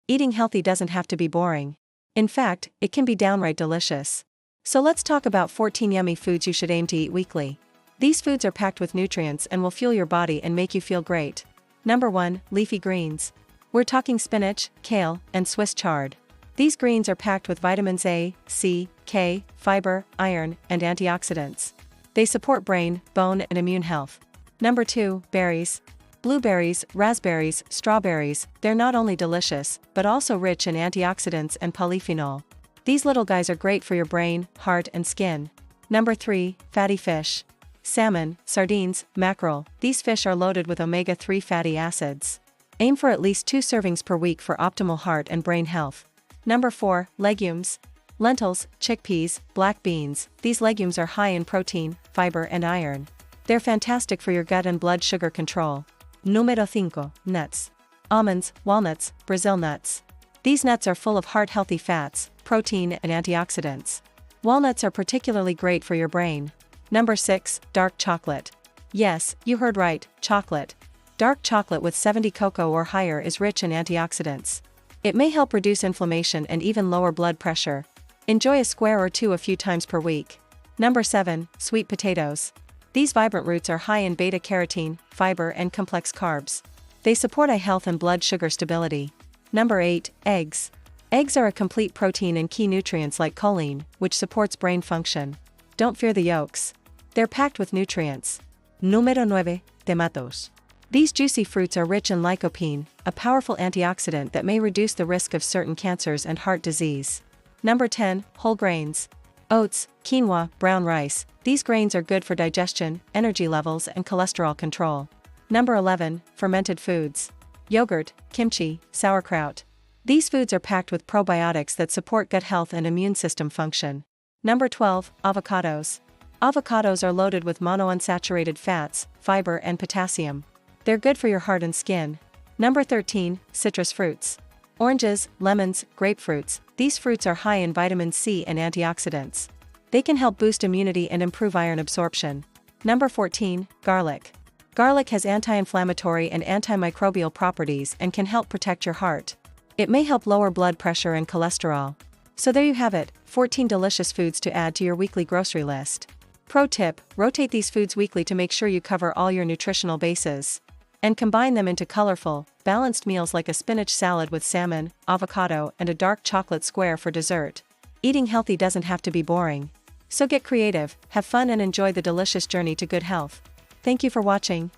Eating healthy doesn't have to be boring. In fact, it can be downright delicious. So let's talk about 14 yummy foods you should aim to eat weekly. These foods are packed with nutrients and will fuel your body and make you feel great. Number 1, leafy greens. We're talking spinach, kale, and Swiss chard. These greens are packed with vitamins A, C, K, fiber, iron, and antioxidants. They support brain, bone, and immune health. Number 2, berries. Blueberries, raspberries, strawberries, they're not only delicious, but also rich in antioxidants and polyphenol. These little guys are great for your brain, heart, and skin. Number 3, fatty fish. Salmon, sardines, mackerel, these fish are loaded with omega-3 fatty acids. Aim for at least 2 servings per week for optimal heart and brain health. Number 4, legumes. Lentils, chickpeas, black beans, these legumes are high in protein, fiber, and iron. They're fantastic for your gut and blood sugar control. Número 5, nuts. Almonds, walnuts, Brazil nuts. These nuts are full of heart-healthy fats, protein, and antioxidants. Walnuts are particularly great for your brain. Number 6, dark chocolate. Yes, you heard right, chocolate. Dark chocolate with 70 cocoa or higher is rich in antioxidants. It may help reduce inflammation and even lower blood pressure. Enjoy a square or 2 a few times per week. Number 7, sweet potatoes. These vibrant roots are high in beta-carotene, fiber, and complex carbs. They support eye health and blood sugar stability. Number 8, eggs. Eggs are a complete protein and key nutrients like choline, which supports brain function. Don't fear the yolks. They're packed with nutrients. Número 9, tomatos. These juicy fruits are rich in lycopene, a powerful antioxidant that may reduce the risk of certain cancers and heart disease. Number 10, whole grains. Oats, quinoa, brown rice, these grains are good for digestion, energy levels, and cholesterol control. Number 11, fermented foods. Yogurt, kimchi, sauerkraut. These foods are packed with probiotics that support gut health and immune system function. Number 12, avocados. Avocados are loaded with monounsaturated fats, fiber, and potassium. They're good for your heart and skin. Number 13, citrus fruits. Oranges, lemons, grapefruits, these fruits are high in vitamin C and antioxidants. They can help boost immunity and improve iron absorption. Number 14, garlic. Garlic has anti-inflammatory and antimicrobial properties and can help protect your heart. It may help lower blood pressure and cholesterol. So there you have it, 14 delicious foods to add to your weekly grocery list. Pro tip, rotate these foods weekly to make sure you cover all your nutritional bases. And combine them into colorful, balanced meals like a spinach salad with salmon, avocado, and a dark chocolate square for dessert. Eating healthy doesn't have to be boring. So get creative, have fun, and enjoy the delicious journey to good health. Thank you for watching.